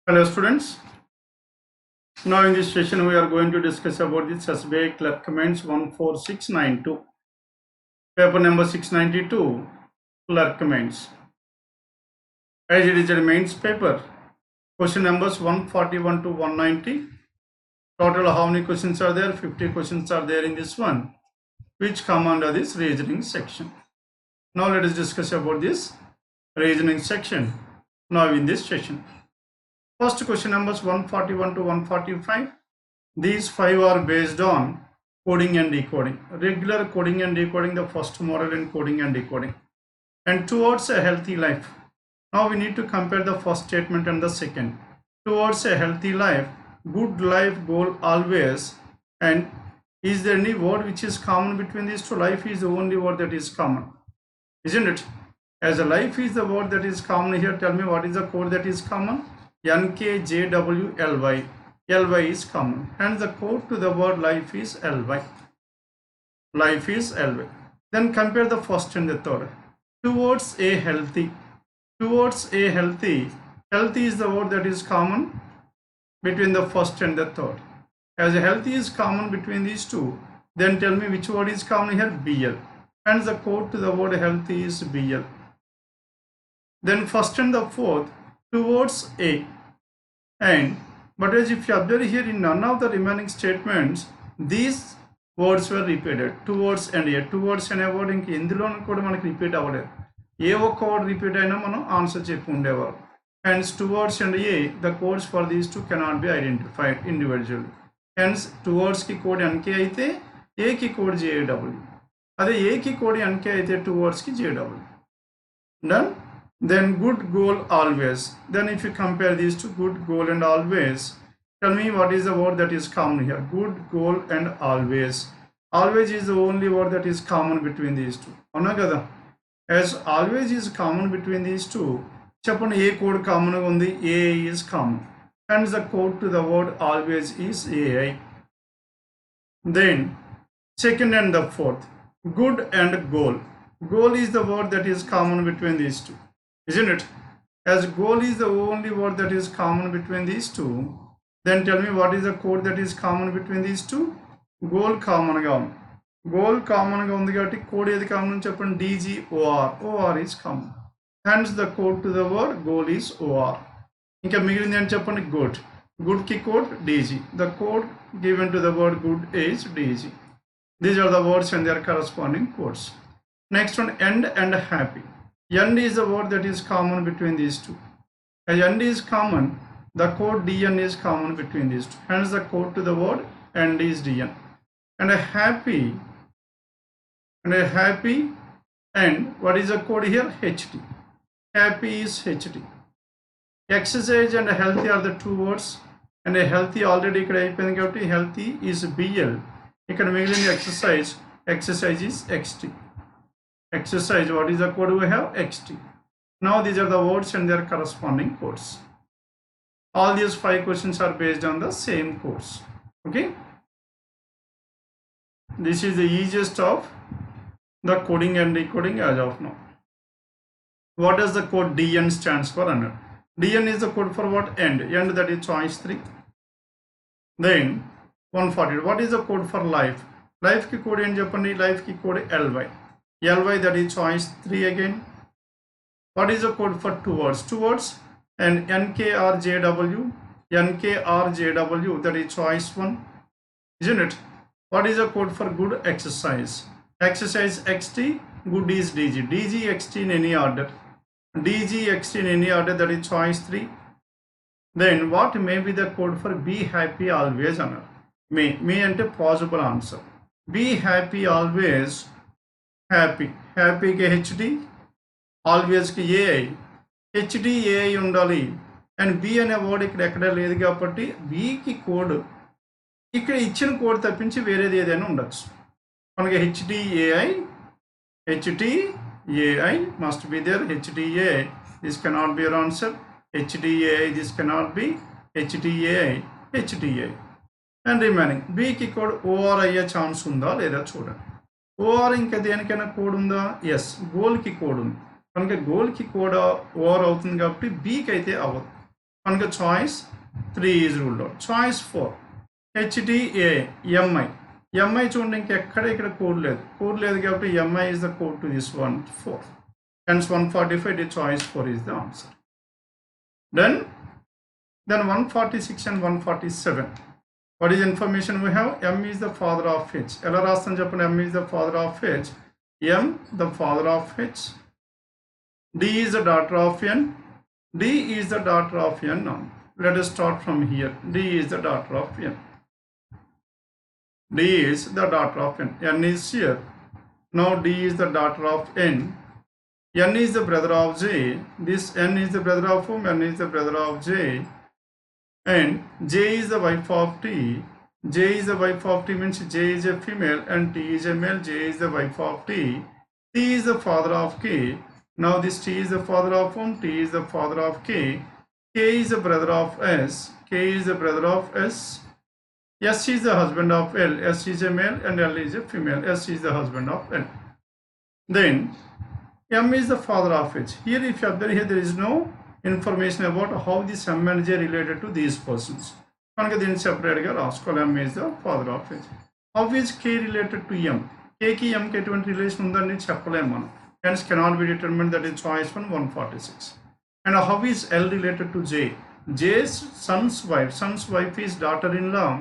Hello students, now in this session we are going to discuss about this SBI Clerk Mains 14692, paper number 692, Clerk Mains. As it is a mains paper, question numbers 141 to 190, total how many questions are there? 50 questions are there in this one, which come under this reasoning section. Now let us discuss about this reasoning section now in this session. First question numbers 141 to 145. These five are based on coding and decoding. Regular coding and decoding, the first model in coding and decoding. And towards a healthy life. Now we need to compare the first statement and the second. Towards a healthy life, good life goal always. And is there any word which is common between these two? Life is the only word that is common, isn't it? As a life is the word that is common here, tell me what is the code that is common? 𝐿𝐾𝐗𝐿𝑌. Ly is common, and the code to the word life is Ly. Life is Ly. Then compare the first and the third. Towards a healthy. Towards a healthy. Healthy is the word that is common between the first and the third. As a healthy is common between these two, then tell me which word is common here? BL. And the code to the word healthy is BL. Then first and the fourth, towards a. And but as if you observe here, in none of the remaining statements these words were repeated. Towards and a. Towards and a word ఇంక ఎందులోనూ కూడా మనకి repeat అవ్వలేదు. ఏ ఒక్క word repeat అయినా మనం answer చెప్పి ఉండేవారు. Hence towards and a, the codes for these two cannot be identified individually. Hence towards కి కోడ్ NK అయితే A కి కోడ్ JW. అదే A కి కోడ్ NK అయితే towards కి JW. Done? Then good goal always. Then if you compare these two, good goal and always, tell me what is the word that is common here? Good goal and always. Always is the only word that is common between these two. Anagada. As always is common between these two, cheppandi A code common undi, A is common. Hence the code to the word always is AI. Then second and the fourth, good and goal. Goal is the word that is common between these two, isn't it? As goal is the only word that is common between these two, then tell me what is the code that is common between these two? Goal common ga undi. Goal common ga undi kabatti code edi common ani cheppandi? DGOR. OR is common. Hence the code to the word goal is OR. Inka migilindi ani cheppandi? Good. Good ki code DG. The code given to the word good is DG. These are the words and their corresponding codes. Next one, end and happy. End is the word that is common between these two. As end is common, the code DN is common between these two. Hence the code to the word end is DN. And a happy and what is the code here? HD. Happy is HD. Exercise and healthy are the two words. And a healthy already ikkada ayipindi kabatti healthy is BL. Ikkada migilindi exercise is XT. Exercise, what is the code we have? XT. Now these are the words and their corresponding codes. All these five questions are based on the same codes. Okay, this is the easiest of the coding and decoding as of now. What does the code DN stands for? DN is the code for what? End, that is choice 3. Then 140, what is the code for life? Life ki code em cheppandi? Life ki code LY. Ly, that is choice 3 again. What is the code for towards? Towards and NKRJW. NKRJW, that is choice 1, isn't it? What is the code for good? Exercise. Exercise XT. Good is DG. DG XT in any order. DG XT in any order, that is choice 3. Then what may be the code for be happy always? May ante possible answer. Be happy always. Happy ki HD, always ki AI. HD AI undali. And B ane word ikkada ekkada ledhu kabatti B ki code ikkada ichina code tappinchi veredi edaina undachu. Manaki HDAI must be there. HDAI, this cannot be your answer. HDAI, this cannot be. HDAI. And remaining B ki code OR ayye chance unda leda chudandi. OR ఇంకా దేనికైనా code ఉందా? Yes, గోల్కి code ఉంది కనుక గోల్కి code over అవుతుంది కాబట్టి బీకి అయితే అవ్వదు. కనుక choice 3 is ruled out. Choice 4 HDA MI చూడండి, ఇంకెక్కడ ఇక్కడ కోడ్ లేదు కాబట్టి MI is the code to this one 4. Hence 145, the choice 4 is the answer. Then 146 and 147. What is information we have? M is the father of H. ఎలా రాస్తాను చెప్పండి? M is the father of H. M the father of H. D is the daughter of N. D is the daughter of N. Now let us start from here. D is the daughter of N. D is the daughter of N. N is here. Now D is the daughter of N. N is the brother of J. This N is the brother of whom? N is the brother of J. And J is the wife of T. J is the wife of T means J is a female and T is a male. J is the wife of T. T is the father of K. Now this T is the father of whom? T is the father of K. K is the brother of S. K is the brother of S. S is the husband of L. S is a male and L is a female. S is the husband of L. Then M is the father of H. Here if you observe here, there is no information about how this M and J related to these persons. కనుక దీన్ని సెపరేట్గా రాసుకోవాలి. M is the father of H. How is K related to M? K కి M కి ఎటువంటి relation ఉందని చెప్పలేము మనం. Hence cannot be determined. That is choice 146. And how is L related to J? J's son's wife is daughter-in-law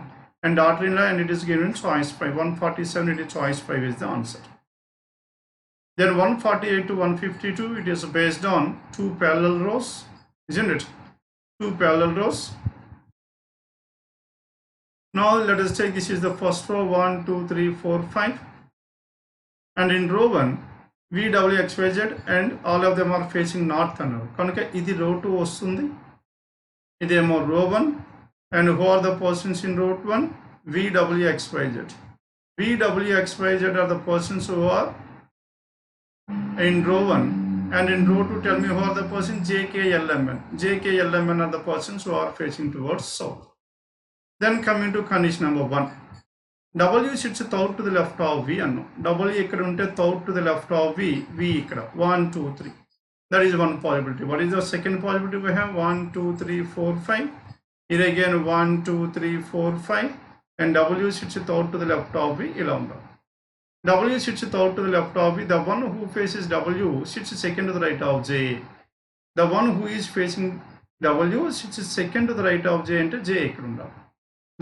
and daughter-in-law, and it is given choice 5. 147, it is choice 5 is the answer. Then 148 to 152, it is based on 2 parallel rows, isn't it? 2 parallel rows. Now let us take, this is the first row, 1, 2, 3, 4, 5. And in row 1, VWXYZ, and all of them are facing north and north. Kanuka idi row 2 vastundi. Idemo row 1. And who are the persons in row 1? VWXYZ. VWXYZ are the persons who are in row 1, and in row 2 tell me who are the persons? JKLMN. JKLMN are the persons who are facing towards south. Then coming to condition number 1, W sits third to the left of V anno. W ikkada unte third to the left of V, V ikkada 1 2 3. That is one possibility. What is the second possibility? We have 1 2 3 4 5. Here again 1 2 3 4 5, and W sits third to the left of V ila undaru. W sits third to the left of V. The one who faces W sits second to the right of J. The one who is facing W sits second to the right of J ante J ikkada undaru.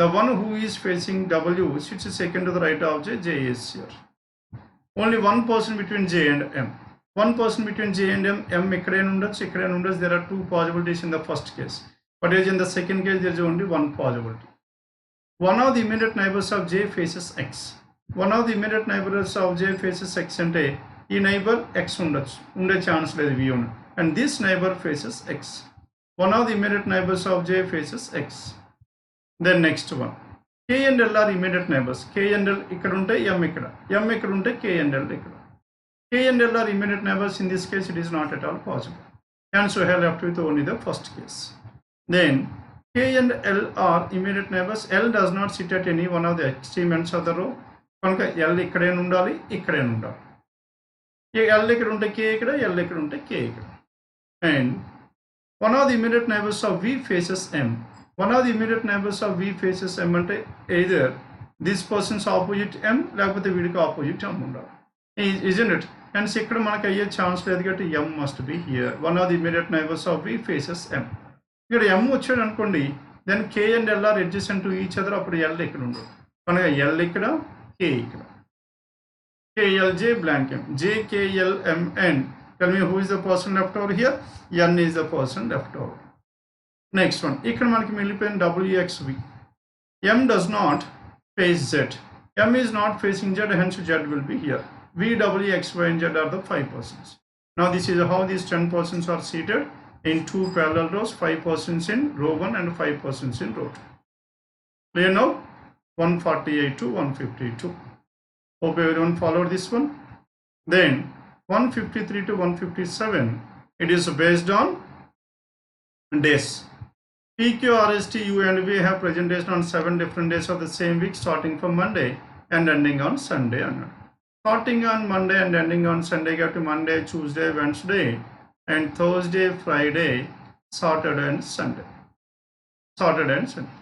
The one who is facing W sits second to the right of J. J is here. Only one person between J and M. One person between J and M. M ikkadaina undachchu. There are 2 possibilities in the first case. But in the second case, there is only one possibility. One of the immediate neighbors of J faces X. One of the immediate neighbors of J faces X ante ee neighbor X undachchu. Unde chance ledu V undu. And this neighbor faces X. One of the immediate neighbors of J faces X. Then next one, K and L are immediate neighbors. K and L ikkada unte M ikkada. M ikkada unte K and L ikkada. K and L are immediate neighbors. In this case, it is not at all possible. And so we are left with only the first case. Then K and L are immediate neighbors. L does not sit at any one of the extreme ends of the row. Kanuka L ikkadaina undali, ikkadaina undali. L ikkada unte K ikkada, L ikkada unte K ikkada. And one of the immediate neighbors of V faces M. One of the immediate neighbors of V faces M ante either this person's opposite M లేకపోతే వీడికి opposite M ఉండాలి, isn't it? And ఇక్కడ మనకు అయ్యే chance లేదు కాబట్టి M must be here. One of the immediate neighbors of V faces M. ఇక్కడ M వచ్చాడు అనుకోండి, then K and L are adjacent to each other. అప్పుడు L ఇక్కడ ఉండదు కనుక L ఇక్కడ, K ఇక్కడ. KLJ blank M. JKLMN. Tell me who is the person left over here? N is the person left over. Next one, ఇక్కడ మనకి మిగిలిపోయిన WXV. M does not face Z. M is not facing Z, hence Z will be here. V, W, X, Y, and Z are the 5 persons. Now this is how these 10 persons are seated in 2 parallel rows, 5 persons in row 1 and 5 persons in row 2. Clear now? 148 to 152. Hope everyone followed this one. Then 153 to 157, it is based on days. PQRST, U and V have presentation on 7 different days of the same week, starting from Monday and ending on Sunday. Starting on Monday and ending on Sunday, go to Monday, Tuesday, Wednesday, and Thursday, Friday, Saturday, and Sunday. Saturday and Sunday.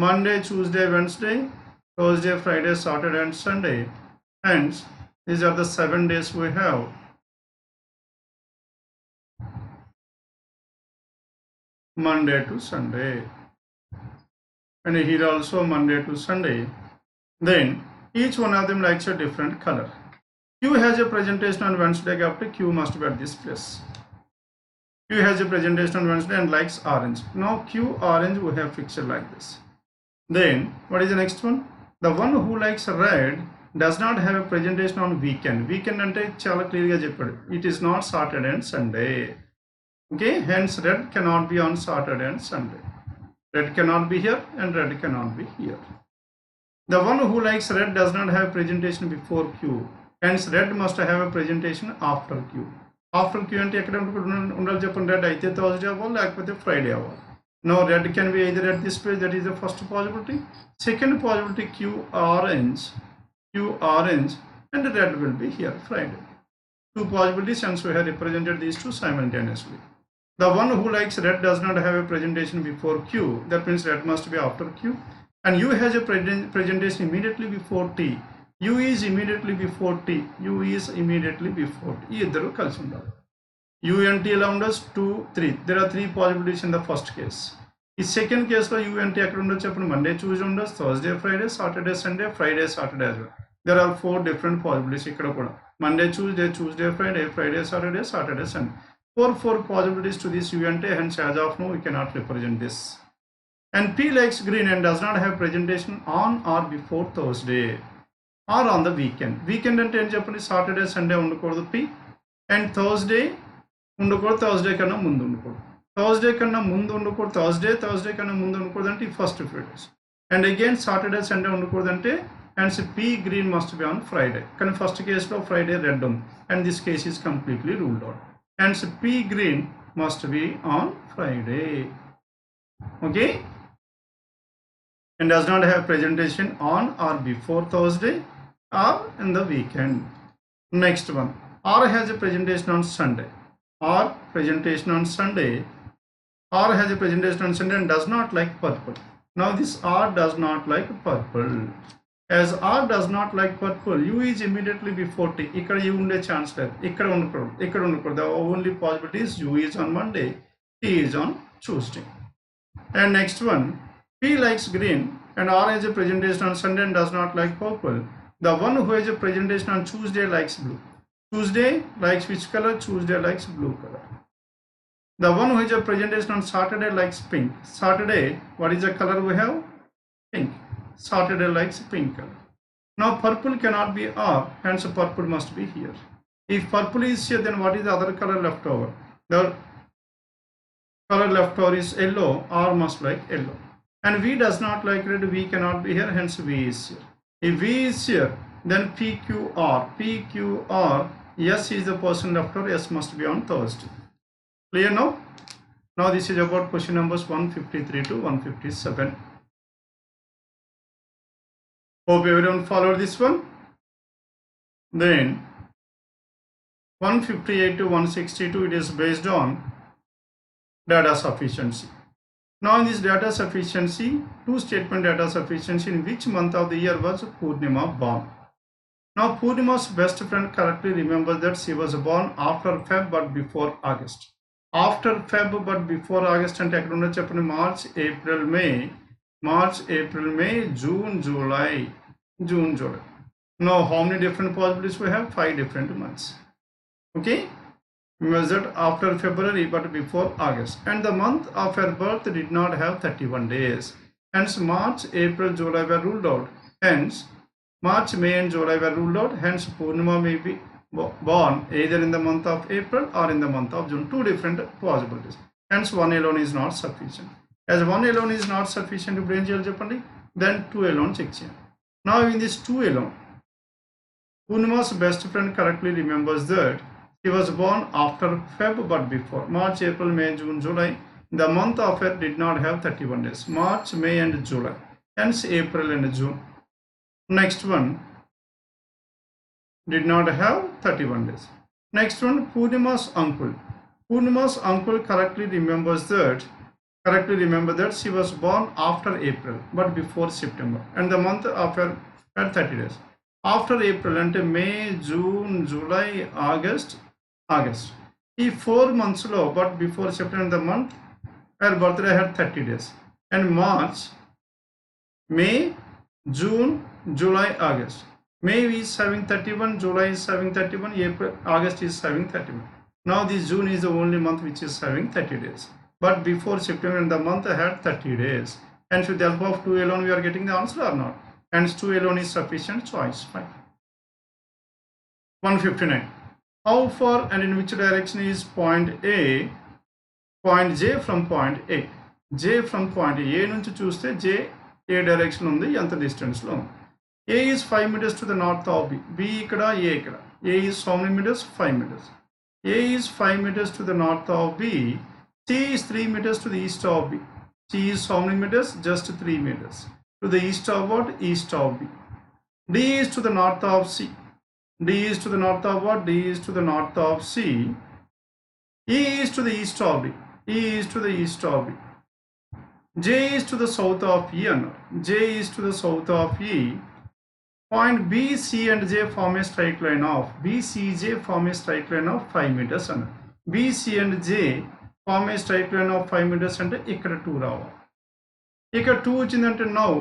Monday, Tuesday, Wednesday, Thursday, Friday, Saturday and Sunday. Hence, these are the 7 days we have. Monday to Sunday. And here also Monday to Sunday. Then, each one of them likes a different color. Q has a presentation on Wednesday, after Q must be at this place. Q has a presentation on Wednesday and likes orange. Now Q orange we have fixed like this. Then what is the next one? The one who likes red does not have a presentation on weekend. Weekend ante chala clear ga cheppadu. It is not Saturday and Sunday. Okay, hence red cannot be on Saturday and Sunday. Red cannot be here and red cannot be here. The one who likes red does not have a presentation before Q. Hence red must have a presentation after Q. After Q ante ekkada undali cheppandi. Red aithe Thursday avvali lekapothe Friday avvali. Now red can be either at this place, that is the first possibility. Second possibility, Q orange, and red will be here Friday. Two possibilities, and so we have represented these two simultaneously. The one who likes red does not have a presentation before Q. That means red must be after Q. And U has a presentation immediately before T. U is immediately before T. U is immediately before T. ఈ ఇద్దరు కలిసి ఉండాలి. U and T allow us 2, 3. There are 3 possibilities in the first case. In second case, U and T akkada undochu appudu Monday, Tuesday undas, Thursday, Friday, Saturday, Sunday, Friday, Saturday as well. There are 4 different possibilities ikkada kuda. Monday, Tuesday, Friday, Friday, Saturday, Saturday, Sunday. 4 possibilities to this U and T. Hence, as of now, we cannot represent this. And P likes green and does not have presentation on or before Thursday or on the weekend. Weekend ante em cheppandi Saturday, Sunday undakodu P, and Thursday ఉండకూడదు. Thursday కన్నా ముందు ఉండకూడదు. Thursday కన్నా ముందు ఉండకూడదు. Thursday కన్నా ముందు ఉండకూడదు అంటే ఈ first few days. And again Saturday Sunday ఉండకూడదు అంటే and P green must be on Friday. కానీ ఫస్ట్ కేసులో ఫ్రైడే రెడ్ ఉంది and this case is completely ruled out. And P green must be on Friday. Okay, and does not have presentation on or before Thursday or in the weekend. Next one, R has a presentation on Sunday. R presentation on Sunday. R has a presentation on Sunday and does not like purple. Now this R does not like purple. As R does not like purple, U is immediately before T. Ikkada U unde chance ledhu. Ikkada undakodu. The only possibility is U is on Monday, T is on Tuesday. And next one, P likes green and R has a presentation on Sunday and does not like purple. The one who has a presentation on Tuesday likes blue. Tuesday likes which color? Tuesday likes blue color. The one who has a presentation on Saturday likes pink. Saturday, what is the color we have? Pink. Saturday likes pink color. Now purple cannot be R, hence purple must be here. If purple is here, then what is the other color left over? The color left over is yellow. R must like yellow. And V does not like red. V cannot be here, hence V is here. If V is here, then PQR, S is the person left over, S must be on Thursday. Clear now? Now this is about question numbers 153 to 157. Hope everyone followed this one. Then 158 to 162, it is based on data sufficiency. Now in this data sufficiency, 2 statement data sufficiency, in which month of the year was Purnima born? Now Purnima's best friend correctly remembers that she was born after Feb but before August. After Feb but before August ante ekkada undo cheppandi. March, April, May, June, July. Now how many different possibilities we have? 5 different months. Okay, measured after February but before August, and the month of her birth did not have 31 days. Hence March, April, July were ruled out. Hence March, May and July were ruled out. Hence Purnima may be born either in the month of April or in the month of June. 2 different possibilities. Hence 1 alone is not sufficient. As 1 alone is not sufficient, then 2 alone check cheyali. Now in this 2 alone, Purnima's best friend correctly remembers that she was born after Feb but before March, April, May, June, July. The month of her did not have 31 days. March, May and July. Hence April and June. Next one did not have 31 days. Next one, Purnima's uncle. Purnima's uncle correctly remembers that correctly remember that she was born after April but before September, and the month after had 30 days. After April ante May, June, July, August. ఈ 4 monthsలో but before September the month her birthday had 30 days, and March, May, June, July, August. May is having 31, July is having 31, April, August is having 31. Now this June is the only month which is having 30 days. But before September the month had 30 days. And with the help of 2 alone we are getting the answer or not? Hence 2 alone is sufficient choice. Fine. 159. How far and in which direction is point J from point A? J from point A నుంచి చూస్తే J ఏ direction ఉంది, ఎంత distance లో ఉంది. A is 5 meters to the north of B. B ఇక్కడ, A ఇక్కడ. A is how many meters? 5 meters. A is 5 meters to the north of B. C is 3 meters to the east of B. C is how many meters? Just 3 meters. To the east of what? East of B. D is to the north of C. D is to the north of what? D is to the north of C. E is to the east of B. E is to the east of B. J is to the south of E. J is to the south of E. Point B, C and J form a straight line of B, C, J form a straight line of 5 meters. B, C and J form a straight line of 5 meters అంటే ఇక్కడ 2 రావాలి. ఇక్కడ 2 వచ్చిందంటే now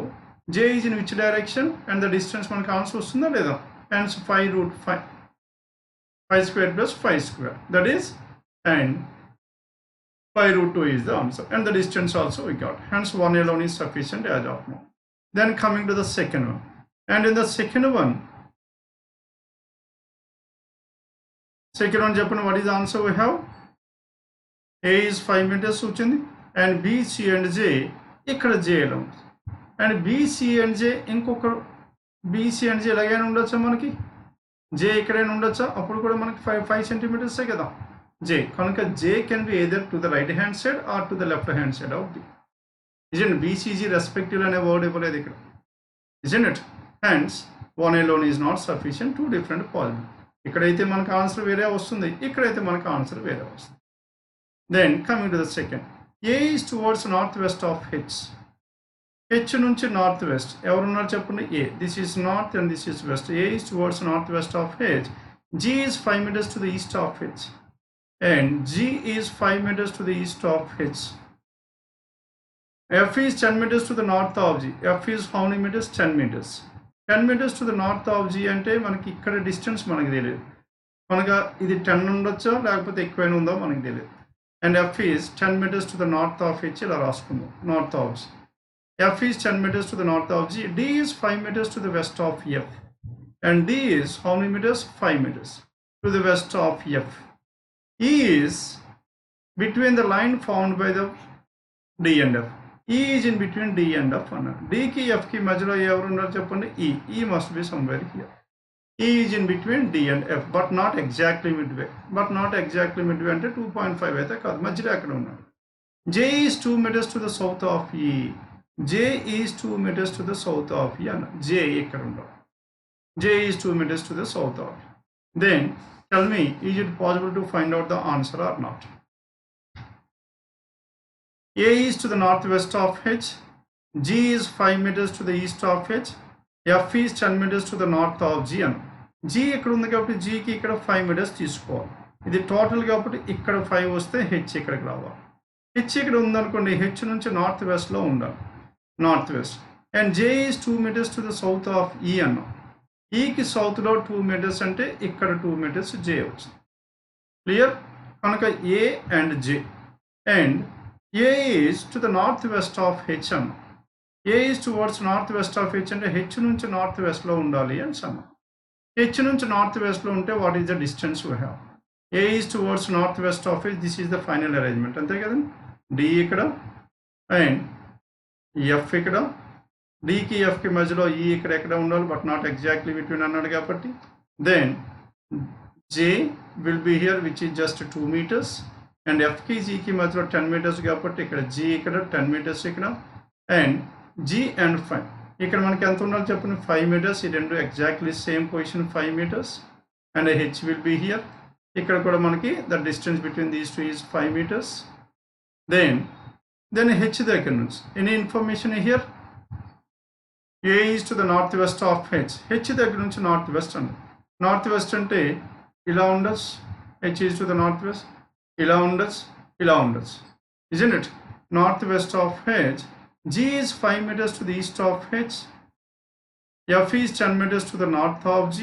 J is in which direction and the distance మనకు answer వస్తుందా లేదా? Hence 5 root 5 square plus 5 square, that is, and 5 root 2 is the answer, and the distance also we got. Hence 1 alone is sufficient as of now. Then coming to the second one, and in the second one చెప్పండి, what is the answer we have? A is 5 meters వచ్చింది, and B, C and J ఇక్కడ J ఎలా ఉంది, and B, C and J ఇంకొక B, C and J ఎలాగైనా ఉండొచ్చా మనకి? J ఎక్కడైనా ఉండొచ్చా? అప్పుడు కూడా మనకి 5 centimeters కదా J, కనుక J can be either to the right hand side or to the left hand side of B. Isn't B, C, G respective అనే వర్డ్ ఇవ్వలేదు ఇక్కడ, isn't it? Hence 1 alone is not sufficient, 2 different possible. ఇక్కడైతే మనకు answer వేరే వస్తుంది, ఇక్కడైతే మనకు answer వేరే వస్తుంది. Then coming to the second, A is towards northwest of H. H నుంచి నార్త్ వెస్ట్ ఎవరున్నారు చెప్పండి? A. This is north and this is west. A is towards northwest of H. G is 5 meters to the east of H, and G is 5 meters to the east of H. F is 10 meters to the north of G. F is how many meters? 10 meters. 10 meters to the north of G అంటే మనకి ఇక్కడ distance మనకి తెలియదు, మనకు ఇది 10 ఉండొచ్చో లేకపోతే ఎక్కువైనా ఉందో మనకి తెలియదు. And F is 10 meters to the north of H, ఇలా రాసుకుందాం, north of G. F is 10 meters to the north of G. D is 5 meters to the west of F, and D is how many meters? 5 meters to the west of F. E is between the line formed by the D and F. E is in between D and F అన్నారు. D కి F కి మధ్యలో ఎవరు ఉన్నారు చెప్పండి? E. E must be somewhere here. E is in between D and F, but not exactly midway. But not exactly midway అంటే 2.5 అయితే కాదు, మధ్యలో ఎక్కడ ఉన్నాడు. J is 2 meters to the south of E. J is 2 meters to the south of E అన్న. J ఇక్కడ ఉండాలి. J is 2 meters to the south of E. Then tell me, is it possible to find out the answer or not? A is to the northwest of H. G is 5 meters to the east of H. F is 10 meters to the north of G అన్న. G ఇక్కడ ఉంది కాబట్టి G కి ఇక్కడ 5 meters తీసుకోవాలి. ఇది total కాబట్టి ఇక్కడ 5 వస్తే H ఇక్కడికి రావాలి. H ఇక్కడ ఉందనుకోండి, H నుంచి నార్త్ వెస్ట్లో ఉండాలి, north west. And J is 2 meters to the south of E అన్న. E కి సౌత్లో 2 meters అంటే ఇక్కడ 2 meters J వచ్చింది. క్లియర్? కనుక A and J. And A is to the northwest of H అన్న. A is towards northwest of H అంటే H నుంచి నార్త్ వెస్ట్లో ఉండాలి అని అన్న. H నుంచి నార్త్ వెస్ట్లో ఉంటే what is the distance we have? A is towards northwest of H. This is the final arrangement, అంతే కదండి. D ఇక్కడ అండ్ F ఇక్కడ, D కి F కి మధ్యలో E ఇక్కడ ఎక్కడ ఉండాలి, బట్ నాట్ ఎగ్జాక్ట్లీ బిట్వీన్ అన్నాడు కాబట్టి. Then J will be here which is just 2 meters, and F కి G కి మధ్యలో 10 meters కాబట్టి ఇక్కడ G ఇక్కడ 10 meters ఇక్కడ, అండ్ G అండ్ 5 ఇక్కడ మనకి ఎంత ఉండాలి చెప్పండి? 5 meters. ఈ రెండు exactly same position 5 meters, and H will be here. ఇక్కడ కూడా మనకి the distance between these two is 5 meters. Then Then H దగ్గర నుంచి any information here? A is to the northwest of H. H దగ్గర నుంచి northwest అండి. Northwest అంటే ఇలా ఉండొచ్చు. H is to the northwest. ఇలా ఉండొచ్చు. ఇలా ఉండొచ్చు. Isn't it? Northwest of H. G is 5 meters to the east of H. F is 10 meters to the north of G.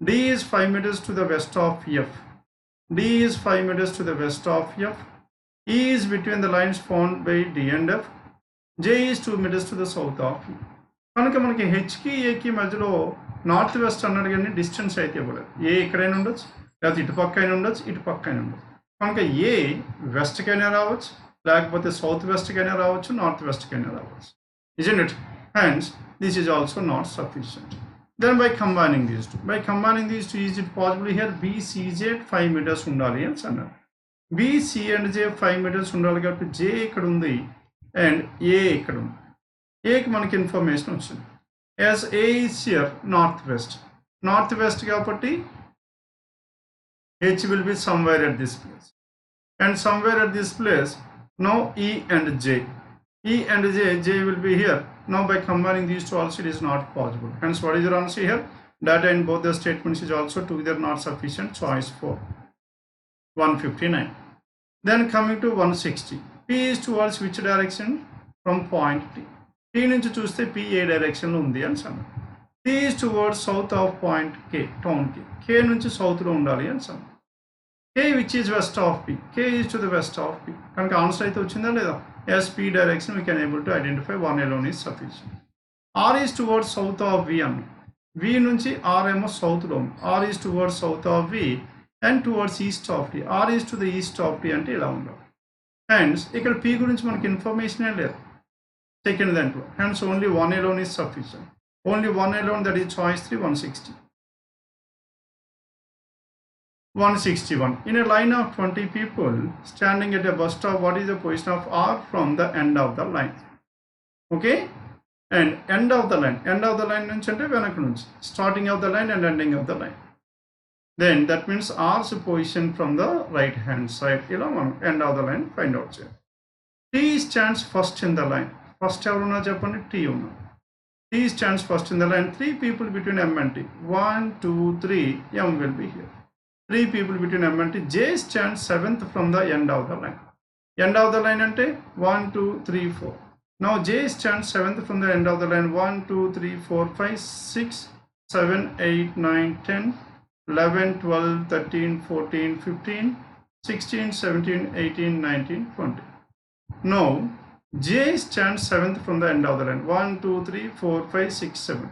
D is 5 meters to the west of F. D is 5 meters to the west of F. E is between the lines formed by D and F. J is 2 meters to the south of E. కనుక మనకి హెచ్కి ఏకి మధ్యలో north west అన్నాడు కానీ distance అయితే ఇవ్వలేదు. ఏ ఎక్కడైనా ఉండొచ్చు, లేకపోతే ఇటు పక్క అయినా ఉండొచ్చు, ఇటు పక్క అయినా ఉండొచ్చు. కనుక ఏ వెస్ట్కైనా రావచ్చు, లేకపోతే సౌత్ వెస్ట్కైనా రావచ్చు, నార్త్ వెస్ట్కైనా రావచ్చు. Isn't it? Hence, this is also not sufficient. Then by combining these two, is it possible here B, C, J 5 meters ఉండాలి అని అన్నారు. B, C and J 5 meters ఉండాలి కాబట్టి J ఇక్కడ ఉంది and A ఇక్కడ ఉంది. Aకి మనకి ఇన్ఫర్మేషన్ వచ్చింది. As A is here northwest కాబట్టి H will be somewhere at this place, and somewhere at this place now E and J will be here. Now by combining these two also it is not possible. Hence what is your answer here? Data in both the statements is also together not sufficient. Choice 4. 159. Then coming to 160. P is towards which direction? From point T. T నుంచి చూస్తే P ఏ డైరెక్షన్లో ఉంది అని అన్నాం. P is towards south of point K, town K. K నుంచి సౌత్లో ఉండాలి అని అన్నాం. K which is west of P. K is to the west of P. కనుక ఆన్సర్ అయితే వచ్చిందా లేదా? As P direction we can able to identify one alone is sufficient. R is towards south of V అన్నాం. V నుంచి R ఏమో సౌత్లో ఉంది. R is towards south of V and towards east of T. R is to the east of T అంటే ఇలా ఉండాలి. Hence ఇక్కడ P గురించి మనకి ఇన్ఫర్మేషన్ ఏ లేదు. Second దాంట్లో. Hence only one alone is sufficient. Only one alone, that is choice 3, 160. 161. In a line of 20 people standing at a bus stop, what is the position of R from the end of the line? Okay? And end of the line నుంచి అంటే వెనక నుంచి. Starting of the line and ending of the line. Then that means R's position from the right hand side. ఇలా మనం end of the line find out చేయాలి. T stands first in the line. First ఎవరున్నా చెప్పండి? T ఉన్నా. T stands first in the line. 3 people between M and T. 1, 2, 3. M will be here. 3 people between M and T. J stands 7th from the end of the line. End of the line ante 1, 2, 3, 4. Now J stands 7th from the end of the line. 1, 2, 3, 4, 5, 6, 7, 8, 9, 10, 11, 12, 13, 14, 15, 16, 17, 18, 19, 20. Now J stands 7th from the end of the line. 1, 2, 3, 4, 5, 6, 7.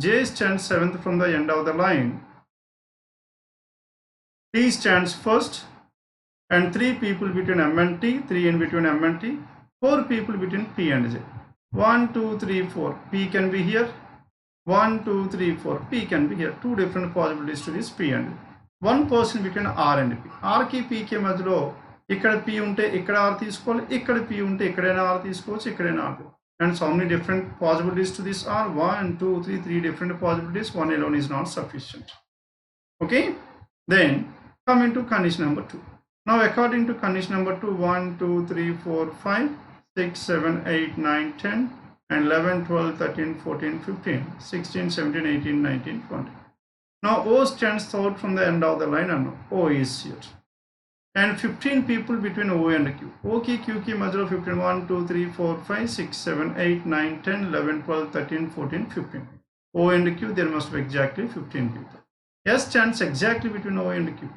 J stands 7th from the end of the line. T stands first, and 3 people between M and T, 3 in between M and T, 4 people between P and J. 1, 2, 3, 4. P can be here. 1, 2, 3, 4. P can be here. 2 different possibilities to this P and J. 1 person between R and P. R ki P ki మధ్యలో ఇక్కడ P ఉంటే ఇక్కడ R తీసుకోవాలి, ఇక్కడ P ఉంటే ఎక్కడైనా R తీసుకోవచ్చు, ఎక్కడైనా R. And so many different possibilities to this R. 1, 2, 3, 3 different possibilities. One alone is not sufficient. Okay? Then come into condition number 2. Now according to condition number 2, 1, 2, 3, 4, 5, 6, 7, 8, 9, 10, and 11, 12, 13, 14, 15, 16, 17, 18, 19, 20. Now O stands out from the end of the line and O is here. And 15 people between O and Q. O ki Q ki మధ్యలో 15, 1, 2, 3, 4, 5, 6, 7, 8, 9, 10, 11, 12, 13, 14, 15. O and Q, there must be exactly 15 people. S stands exactly between O and Q.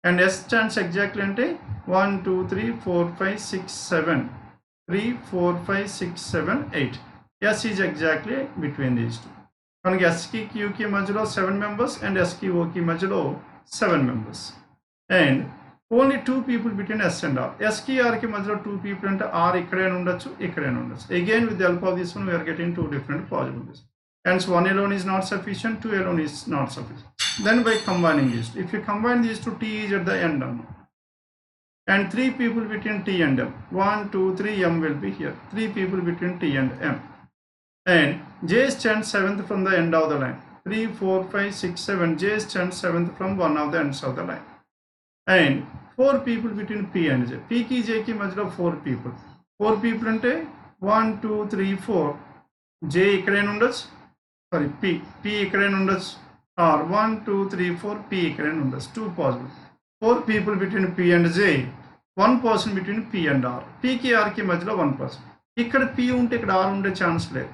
And S stands exactly ante 1, 2, 3, 4, 5, 6, 7. 3, 4, 5, 6, 7, 8. S is exactly between these two. కనుక S ki Q ki మధ్యలో 7 members and S ki O ki మధ్యలో 7 members. And only 2 people between S and R. S ki R ki మధ్యలో 2 people అంటే R ఇక్కడైనా ఉండొచ్చు, ఇక్కడైనా ఉండొచ్చు. Again with the help of this one we are getting 2 different possibilities. Hence 1 alone is not sufficient, 2 alone is not sufficient. Then by combining these, if you combine these two, T is at the end and 3 people between T and M. 1, 2, 3, M will be here. 3 people between T and M. And J stands 7th from the end of the line. 3, 4, 5, 6, 7. J stands 7th from one of the ends of the line. And 4 people between P and J. P ki J ki మధ్యలో 4 people. 4 people ఉంటే 1 2 3 4 J ఇక్కడైనా ఉండొచ్చు, sorry P ఇక్కడైనా ఉండొచ్చు, or 1 2 3 4 P ఇక్కడైనా ఉండొచ్చు. 2 possible. 4 people between P and J, 1 person between P and R. P కి R కి మధ్యలో 1 person. ఇక్కడ P ఉంటే ఇక్కడ R ఉండే ఛాన్స్ లేదు.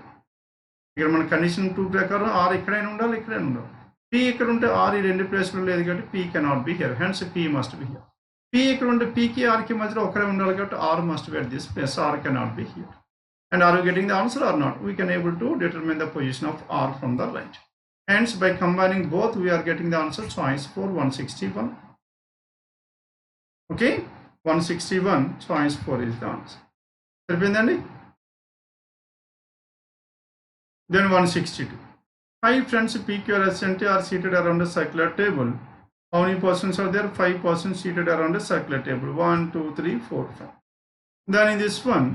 ఇక్కడ మన కండిషన్ 2 ప్రకారం R ఇక్కడైనా ఉండాలి, ఇక్కడైనా ఉండాలి. P ఇక్కడ ఉంటే R ఈ రెండు ప్లేస్లో లేదు కాబట్టి P cannot be here, hence P must be here. P ఇక్కడ ఉంటే P కి R కి మధ్యలో ఒకరే ఉండాలి కాబట్టి R must be at this place, R cannot be here. And are you getting the answer or not? We can able to determine the position of R from the right. Hence, by combining both, we are getting the answer choice for 161. Okay, 161 choice 4 is the answer. Then 162. 5 friends P, Q, R, S, and T are seated around a circular table. How many persons are there? 5 persons seated around a circular table. 1 2 3 4 5. Then in this one,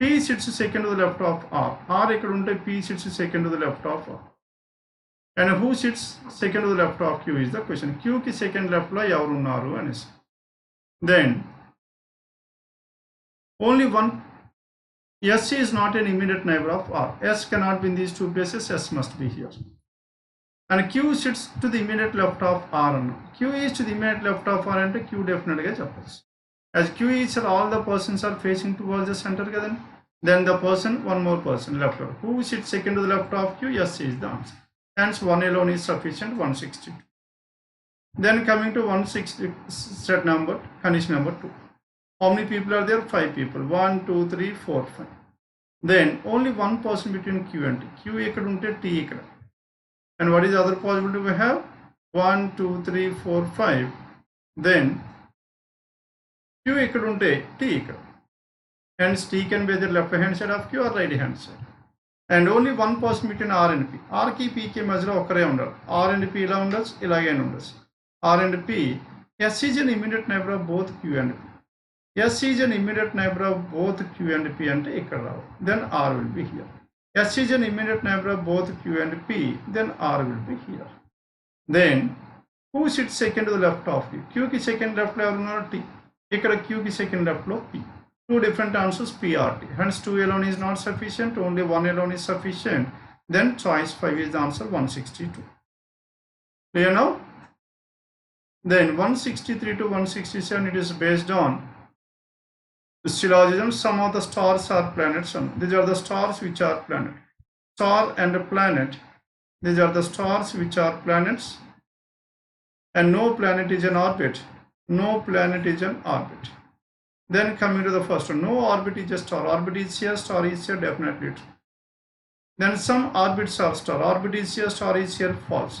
P sits second to the left of R. R ikkada unte P sits second to the left of R. And who sits second to the left of Q is the question. Q ki second left lo evaru unnaru anesi. Then only one S is not an immediate neighbor of R. S cannot be in these two places. S must be here. And Q sits to the immediate left of R. Q is to the immediate left of R ante Q definitely ga cheppachu. As Q is all the persons are facing towards the center, then the person, one more person left over. Who sits second to the left of Q? Yes is the answer. Hence 1 alone is sufficient, 162. Then coming to 160 set number, condition number 2. How many people are there? 5 people. 1 2 3 4 5. Then only one person between Q and T. Q ikkada unte T ikkada. And what is the other possibility we have? 1 2 3 4 5. Then Q ikkada unte T ikkada. Hence T can be the left hand side of Q or right hand side. And only one person between R and P. R ki P ki మధ్యలో ఒకరే ఉండాలి. R and P ఇలా ఉండొచ్చు, ఇలాగే ఉండొచ్చు. R and P. S is an immediate neighbor of both Q and P. S is an immediate neighbor of both Q and P అంటే ఇక్కడ రావాలి. Then R will be here. S is an immediate neighbor of both Q and P. Then R will be here. Then who sits second to the left of Q? Q ki second left లో ఎవరు ఉన్నారు? T. ఇక్కడ Q ki second left లో P. Two different answers P or T. Hence 2 alone is not sufficient, only 1 alone is sufficient. Then choice 5 is the answer, 162. Clear now? Then 163 to 167, it is based on the syllogism. Some of the stars are planets. These are the stars which are planet. Star and a planet. These are the stars which are planets. And no planet is an orbit. No planet is an orbit. Then coming to the first one, no orbit is a star. Orbit is here, star is here, definitely true. Then some orbits are star. Orbit is here, star is here, false.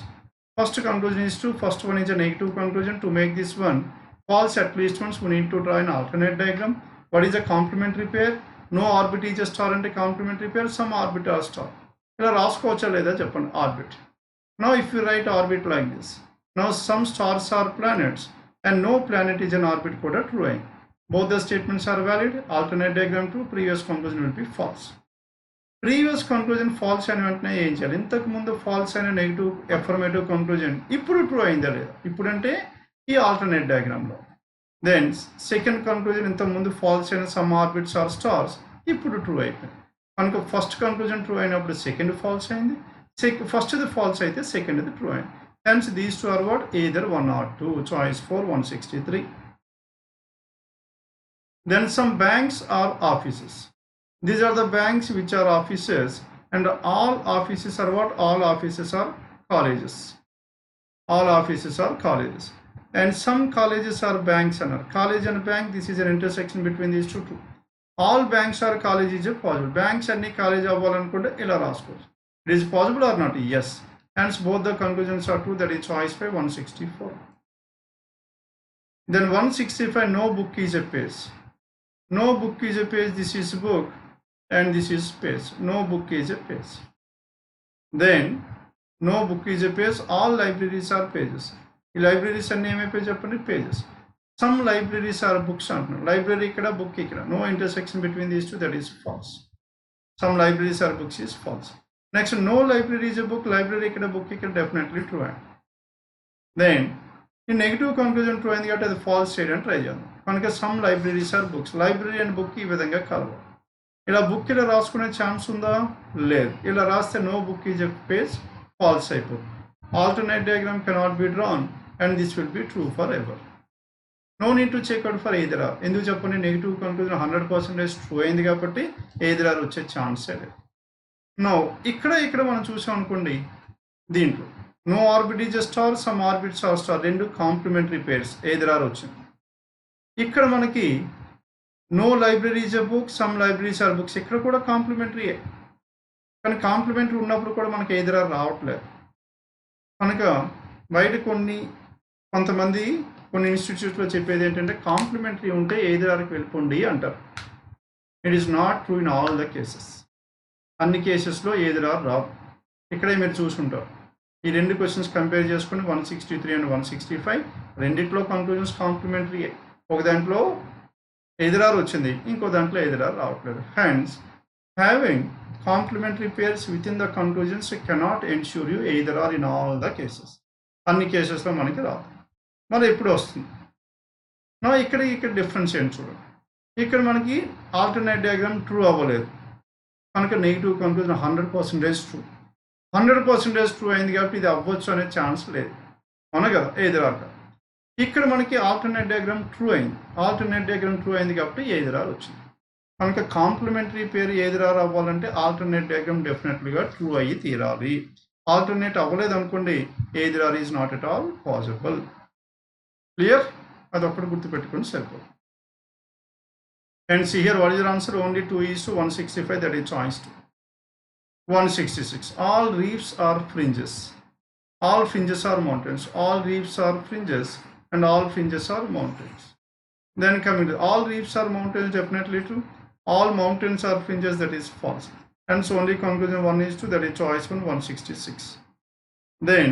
First conclusion is true. First one is a negative conclusion. To make this one false at least once, we need to draw an alternate diagram. What is a complementary pair? No orbit is a star and a complementary pair. Some orbit are star. Ila raskovacha leda cheppandi orbit. Now if you write orbit like this, now some stars are planets and no planet is an orbit kuda true. Both the statements are valid. Alternate diagram true. Previous conclusion will be false. Previous conclusion false అని వెంటనే ఏం చేయాలి? ఇంతకు ముందు false అయిన negative affirmative conclusion ఇప్పుడు true అయిందా లేదా? ఇప్పుడంటే ఈ alternate diagram లో. Then second conclusion ఇంతకు ముందు false అయిన some orbits are stars ఇప్పుడు ట్రూ అయిపోయింది. కనుక ఫస్ట్ conclusion ట్రూ అయినప్పుడు సెకండ్ false అయింది. ఫస్ట్ ది false అయితే సెకండ్ ది ట్రూ అయింది. Hence these two are what? Either 1 or 2. Choice for 163. Then some banks are offices. These are the banks which are offices, and all offices are what? All offices are colleges. All offices are colleges. And some colleges are banks. And college and bank, this is an intersection between these two. All banks are colleges is possible. Banks and college avvalanunte ila raskochu. It is possible or not? Yes. Hence both the conclusions are true. That is choice by 164. Then 165, no book is a page. No book is a page. This is book and this is page. No book is a page. Then no book is a page. All libraries are pages. Libraries are name page upon pages. Some libraries are books. Library ikkada, book ikkada. No intersection between these two. That is false. Some libraries are books is false. Next, no library is a book. Library ikkada, book ikkada, definitely true. Then ఈ negative conclusion true అయింది కాబట్టి అది false చేయడానికి try చేద్దాం. కనుక some libraries are books, library and book ఈ విధంగా కలవు. ఇలా బుక్ ఇలా రాసుకునే ఛాన్స్ ఉందా? లేదు. ఇలా రాస్తే no book is a page false అయిపోతుంది. Alternate diagram cannot be drawn and this will be true forever. No need to check out for either or. ఎందుకు చెప్పండి, నెగిటివ్ కన్క్లూజన్ 100% ట్రూ అయింది కాబట్టి ఎయిదర్ ఆర్ వచ్చే ఛాన్సే లేదు. No ఇక్కడ మనం చూసాం అనుకోండి, దీంట్లో no orbit is a star, some orbits are star, రెండు కాంప్లిమెంటరీ పేర్స్ ఎయిదర్ ఆర్ వచ్చింది. ఇక్కడ మనకి no library is a book, some libraries are books, ఇక్కడ కూడా కాంప్లిమెంటరీయే. కానీ కాంప్లిమెంటరీ ఉన్నప్పుడు కూడా మనకి ఎయిదర్ ఆర్ రావట్లేదు. కనుక బయట కొంతమంది కొన్ని ఇన్స్టిట్యూట్స్లో చెప్పేది ఏంటంటే కాంప్లిమెంటరీ ఉంటే ఎయిదర్ ఆర్కి వెళ్ళిపోండి అంటారు. It is not true in all the cases. అన్ని కేసెస్లో ఎయిదర్ ఆర్ రావు. ఇక్కడే మీరు చూసుకుంటారు. ఈ రెండు క్వశ్చన్స్ కంపేర్ చేసుకుని 163 అండ్ 165 రెండిట్లో కన్క్లూజన్స్ కాంప్లిమెంటరీయే. ఒక దాంట్లో ఎయిదర్ ఆర్ వచ్చింది, ఇంకో దాంట్లో ఎయిదర్ ఆర్ రావట్లేదు. Hence having complementary pairs with in the conclusions cannot ensure you either or in all the cases. అన్ని కేసెస్లో మనకి రాదు. మరి ఎప్పుడు వస్తుంది? నా ఇక్కడ డిఫరెన్స్ ఏంటి చూడండి. ఇక్కడ మనకి ఆల్టర్నేట్ డయాగ్రామ్ ట్రూ అవ్వలేదు కనుక నెగిటివ్ కన్క్లూజన్ 100% ట్రూ. 100% ట్రూ అయింది కాబట్టి ఇది అవ్వచ్చు అనే ఛాన్స్ లేదు, అవునా కదా, ఎయిదర్ ఆర్. ఇక్కడ మనకి ఆల్టర్నేట్ డయాగ్రామ్ ట్రూ అయింది. ఆల్టర్నేట్ డయాగ్రామ్ ట్రూ అయింది కాబట్టి ఎయిదర్ ఆర్ వచ్చింది. కనుక కాంప్లిమెంటరీ పేరు ఎయిదర్ ఆర్ అవ్వాలంటే ఆల్టర్నేట్ డయాగ్రామ్ డెఫినెట్లీగా ట్రూ అయ్యి తీరాలి. ఆల్టర్నేట్ అవ్వలేదు అనుకోండి, either are is not at all possible. Clear? అది ఒక్కటి గుర్తుపెట్టుకొని సరిపోతుంది. And see here, what is your answer? Only 2:165, that is choice 2. 166. All reefs are fringes. All fringes are mountains. All reefs are fringes and all fringes are mountains. Then coming to all reefs are mountains, definitely true. All mountains are fringes, that is false. And so only conclusion 1 is 2, that is choice 1, 166. Then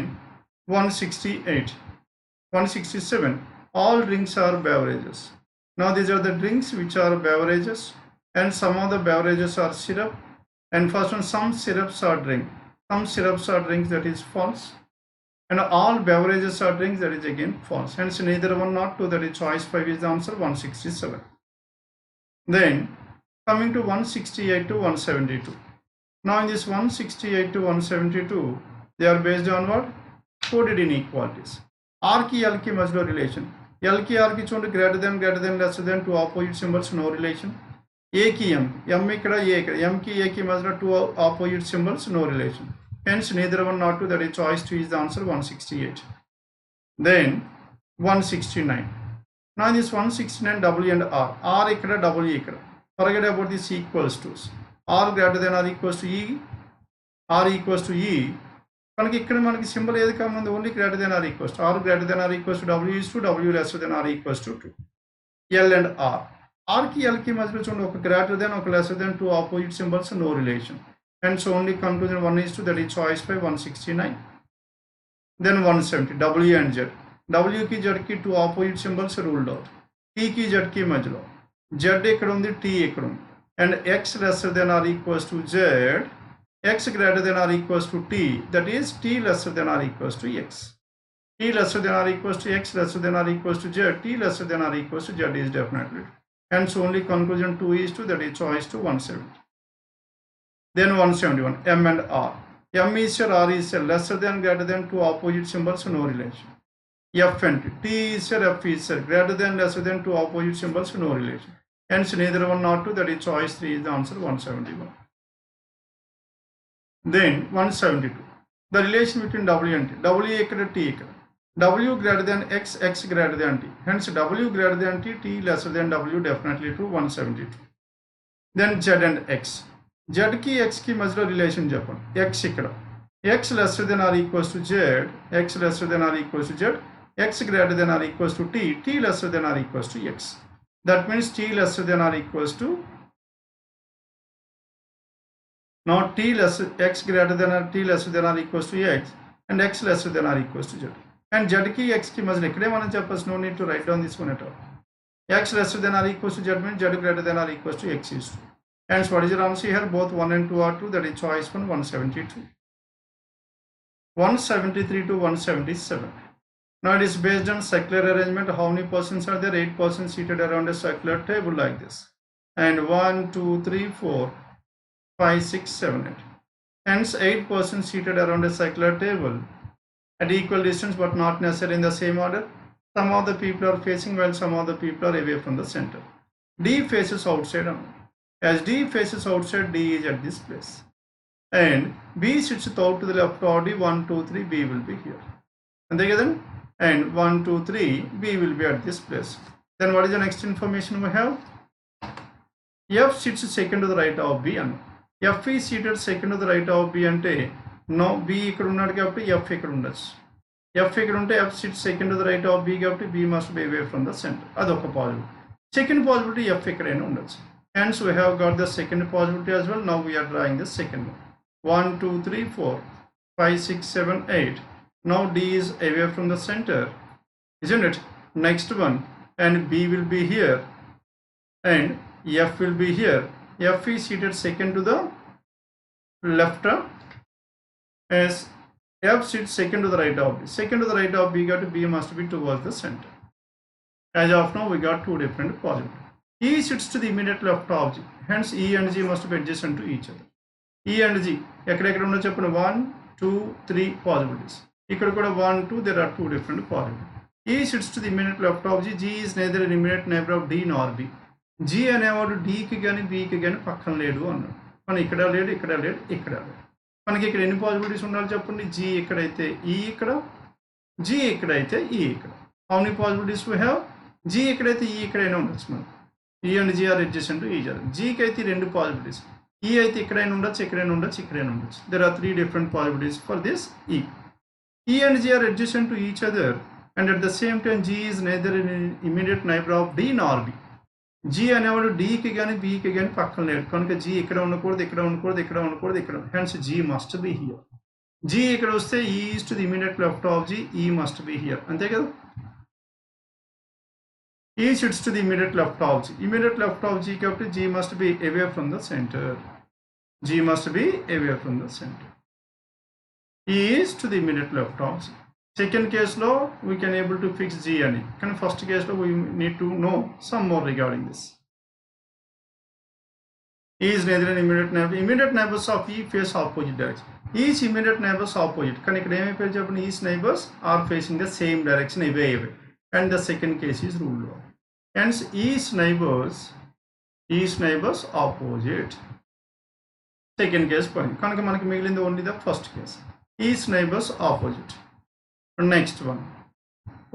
168. 167. All drinks are beverages. Now these are the drinks which are beverages, and some of the beverages are syrup. And first one, some syrups are drink. Some syrups are drinks, that is false. And all beverages are drinks, that is again false. Hence neither one not two, that is choice 5 is the answer, 167. Then coming to 168 to 172. Now in this 168 to 172, they are based on what? Coded inequalities. R ki L ki must be relation. L ki R ki చూడండి greater than, lesser than, two opposite symbols, no relation. A ki M, M ఇక్కడ A ఇక్కడ, M ki A ki మధ్యలో two opposite symbols, no relation. Hence neither one not two, that is choice 2 is the answer, 168. Then 169. Now this 169 W and R. R ఇక్కడ W ఇక్కడ. Forget about this equals to. R greater than or equals to E, R equals to E. మనకి ఇక్కడ మనకి symbol ఏది common ఉంది? Only greater than or equals to. Or greater than or equals to W is two, W lesser than or equals to 2. L and R. ఆర్కి ఎల్కి మధ్యలో చూడండి ఒక గ్రేటర్ దెన్, ఒక lesser than, two opposite symbols, no relation. And so only conclusion 1 is 2, that is choice 5, 169. Then 170. W and Z. W కి Z కి two opposite symbols ruled out. T కి Z కి మధ్యలో Z ఇక్కడ ఉంది, T ఇక్కడ ఉంది. And X lesser than or equals to Z, X greater than or equals to T, that is T lesser than or equals to X. T lesser than or equals to X, lesser than or equals to Z, T lesser than or equals to Z is definitely. Hence only conclusion 2 is 2, that is choice to 170. Then 171. M and R. M is your, R is your, lesser than, greater than, two opposite symbols, no relation. F and T is your, F is your, greater than, lesser than, two opposite symbols, no relation. Hence neither one not two, that is choice 3 is the answer, 171. Then 172. The relation between W and T. W ఇక్కడ, T ఇక్కడ. W greater than X, X greater than T. Hence W greater than T, T lesser than W, definitely true, 172. Then Z and X. Z ki X ki మధ్యలో relation చెప్పండి. X ఇక్కడ. X lesser than or equals to Z, X lesser than or equals to Z, X greater than or equals to T, T lesser than or equals to X. That means T lesser than or equals to, now T lesser, X greater than or T lesser than or equals to X, and X lesser than or equals to Z. And Z ki X ki మధ్యలో ఇక్కడే మనం చెప్పచ్చు, no need to write down this one at all. X lesser than or equals to Z means Z greater than or equals to X is 2. Hence what is your answer here? Both 1 and 2 are true, that is choice 1, 172. 173 to 177. Now it is based on circular arrangement. How many persons are there? 8 persons seated around a circular table like this. And 1, 2, 3, 4, 5, 6, 7, 8. Hence 8 persons seated around a circular table at equal distance but not necessarily in the same order. Some of the people are facing while some of the people are away from the center. D faces outside. As D faces outside, D is at this place. And B sits out to the left of D. 1, 2, 3, B will be here. And then, and 1, 2, 3, B will be at this place. Then what is the next information we have? F sits second to the right of B. And F is seated second to the right of B ante no B ikkada unnadu kabatti F ikkada undachu. F ikkada unte F sits second to the right of B kabatti B must be away from the center. Adoka possibility. Second possibility F ikkadaina undachu. Hence we have got the second possibility as well. Now we are drawing the second one. 1, 2, 3, 4, 5, 6, 7, 8. Now D is away from the center, isn't it? Next one, and B will be here and F will be here. F is seated second to the left as F sits second to the right of B. Second to the right of B got B must be towards the center. As of now we got two different possibilities. E sits to the immediate left of G. Hence E and G must be adjacent to each other. E and G ekkada unna cheppuna 1, 2, 3 possibilities. Ikkada kuda 1, 2 there are two different possibilities. E sits to the immediate left of G. G is neither an immediate neighbor of D nor B. G అనేవాడు Dకి కానీ Bకి కానీ పక్కన లేడు అన్నాడు. మనం ఇక్కడ లేడు ఇక్కడ లేడు ఇక్కడ లేడు. మనకి ఇక్కడ ఎన్ని పాసిబిలిటీస్ ఉండాలి చెప్పండి? G ఇక్కడైతే E ఇక్కడ, G ఇక్కడైతే E ఇక్కడ. How many possibilities we have? G ఇక్కడైతే E ఇక్కడైనా ఉండొచ్చు మనకు. E and G are adjacent to each other. G కి అయితే రెండు పాసిబిలిటీస్. E అయితే ఇక్కడైనా ఉండొచ్చు, ఇక్కడైనా ఉండొచ్చు, ఇక్కడైనా ఉండొచ్చు. There are three different possibilities for this E. E and G are adjacent to each other and at the same time G is neither an immediate neighbor of D nor B. G అనేవాడు Dకి కానీ Bకి కానీ పక్కన లేడు కనుక G ఇక్కడ ఉండకూడదు, ఇక్కడ ఉండకూడదు, ఇక్కడ ఉండకూడదు, ఇక్కడ. Hence G must be here. G ఇక్కడ వస్తే E is to the immediate left of G, E must be here. అంతే కదా? E sits to the immediate left of G. Immediate left of G కాబట్టి G must be away from the center. G must be away from the center. E is to the immediate left of G. Second case lo we can able to fix G and E. Can first case lo we need to know some more regarding this. E is neither an immediate neighbor. Immediate neighbors of E face opposite direction. E's immediate neighbors opposite. Can ikkada em ayipayadu cheppandi? E's neighbors are facing the same direction away. And the second case is ruled out. Hence E's neighbors opposite. Second case point. Kanuka manaki migilindi only the first case. E's neighbors opposite. Next one,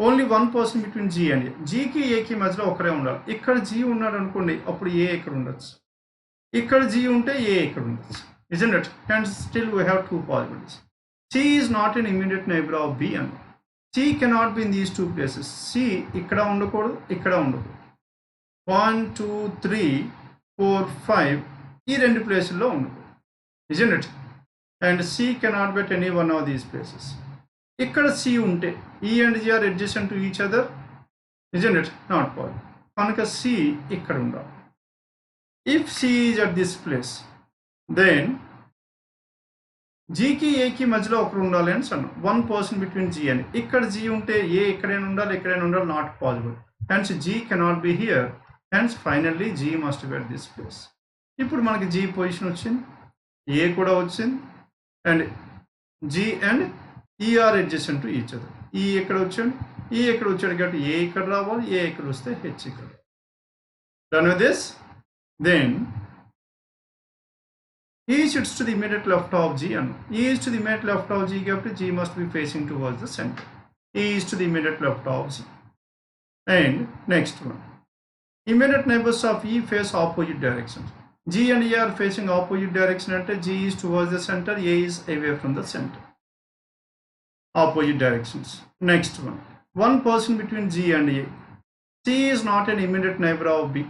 only one person between G and A. G ki A ki మధ్యలో ఒకరే ఉండాలి. ఇక్కడ G ఉన్నాడు అనుకోండి, అప్పుడు A ఇక్కడ ఉండొచ్చు. ఇక్కడ G ఉంటే A ఇక్కడ ఉండొచ్చు, isn't it? And still we have two possibilities. C is not an immediate neighbor of B and C cannot be in these two places. C ఇక్కడ ఉండకూడదు, ఇక్కడ ఉండకూడదు. 1, 2, 3, 4, 5 ఈ రెండు ప్లేసుల్లో ఉండకూడదు, isn't it? And C cannot be at any one of these places. ఇక్కడ C ఉంటే E and G are adjacent to each other, isn't it? Not possible. కనుక C ఇక్కడ ఉండాలి. If C is at this place, then G కి A కి మధ్యలో ఒకరు ఉండాలి అని అన్నాం. One person between G and A. ఇక్కడ G ఉంటే A ఎక్కడైనా ఉండాలి, ఎక్కడైనా ఉండాలి, not possible. Hence G cannot be here. Hence finally G must be at this place. ఇప్పుడు మనకి G పొజిషన్ వచ్చింది, A కూడా వచ్చింది, and G and E are adjacent to each other. E ఎక్కడ వచ్చాడు, E ఎక్కడ వచ్చాడు కాబట్టి A ఇక్కడ రావాలి, A ఇక్కడ వస్తే H ఇక్కడ. Done with this? Then E sits to the immediate left of G and E is to the immediate left of G కాబట్టి G must be facing towards the center. E is to the immediate left of G. And next one, immediate neighbors of E face opposite directions. G and E are facing opposite direction అంటే G is towards the center, A is away from the center. Opposite directions. Next one, one person between G and A. C is not an immediate neighbor of B.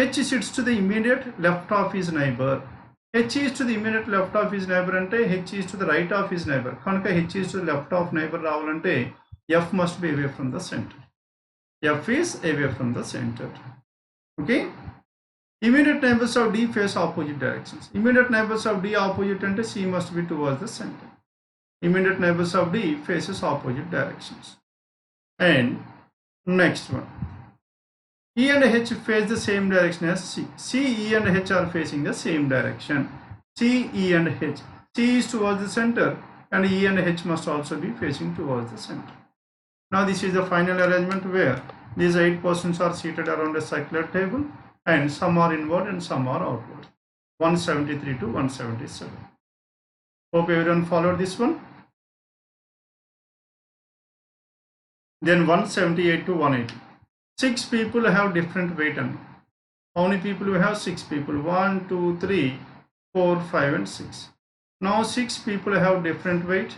H sits to the immediate left of his neighbor. H is to the immediate left of his neighbor అంటే H is to the right of his neighbor. కనుక H is to the left of neighbor రావాలంటే F must be away from the center. F is away from the center. Okay? Immediate neighbors of D face opposite directions. Immediate neighbors of D opposite అంటే C must be towards the center. Immediate neighbors of D faces opposite directions. And next one, E and H face the same direction as C. C, E and H are facing the same direction. C, E and H. C is towards the center and E and H must also be facing towards the center. Now this is the final arrangement where these 8 persons are seated around a circular table and some are inward and some are outward. 173 to 177. Hope everyone followed this one. Then 178 to 180. 6 people have different weight. And how many people we have? 6 people. 1, 2, 3, 4, 5 and 6. Now 6 people have different weight.